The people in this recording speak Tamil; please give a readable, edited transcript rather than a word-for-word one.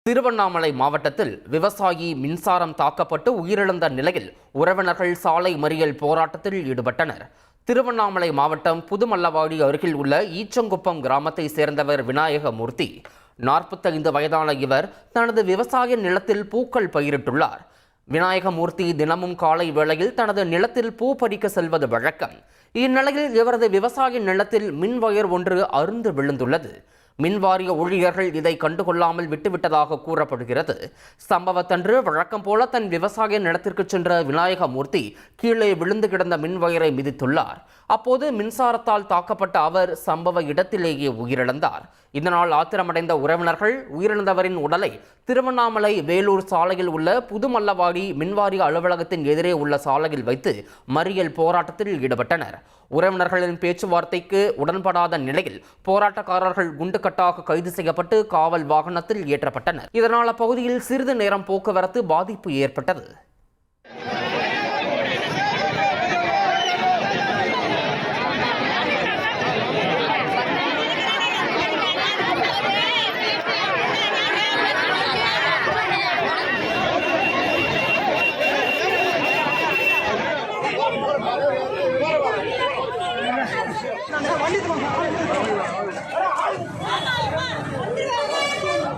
திருவண்ணாமலை மாவட்டத்தில் விவசாயி மின்சாரம் தாக்கப்பட்டு உயிரிழந்த நிலையில் உறவினர்கள் சாலை மறியல் போராட்டத்தில் ஈடுபட்டனர். திருவண்ணாமலை மாவட்டம் புதுமல்லவாடி அருகில் உள்ள ஈச்சங்குப்பம் கிராமத்தை சேர்ந்தவர் விநாயகமூர்த்தி. 45 வயதான இவர் தனது விவசாய நிலத்தில் பூக்கள் பயிரிட்டுள்ளார். விநாயகமூர்த்தி தினமும் காலை வேளையில் தனது நிலத்தில் பூ பறிக்க செல்வது வழக்கம். இந்நிலையில் இவரது விவசாய நிலத்தில் மின் வயர் ஒன்று அறுந்து விழுந்துள்ளது. மின்வாரிய ஊழியர்கள் இதை கண்டுகொள்ளாமல் விட்டுவிட்டதாக கூறப்படுகிறது. சம்பவத்தன்று வழக்கம் போல தன் விவசாய நிலத்திற்கு சென்ற விநாயகமூர்த்தி கீழே விழுந்து கிடந்த மின்வயரை மிதித்துள்ளார். அப்போது மின்சாரத்தால் தாக்கப்பட்ட அவர் சம்பவ இடத்திலேயே உயிரிழந்தார். இதனால் ஆத்திரமடைந்த உறவினர்கள் உயிரிழந்தவரின் உடலை திருவண்ணாமலை வேலூர் சாலையில் உள்ள புதுமல்லவாடி மின்வாரிய அலுவலகத்தின் எதிரே உள்ள சாலையில் வைத்து மறியல் போராட்டத்தில் ஈடுபட்டனர். உறவினர்களின் பேச்சுவார்த்தைக்கு உடன்படாத நிலையில் போராட்டக்காரர்கள் குண்டுக்கட்டாக கைது செய்யப்பட்டு காவல் வாகனத்தில் ஏற்றப்பட்டனர். இதனால் அப்பகுதியில் சிறிது நேரம் போக்குவரத்து பாதிப்பு ஏற்பட்டது. வண்டி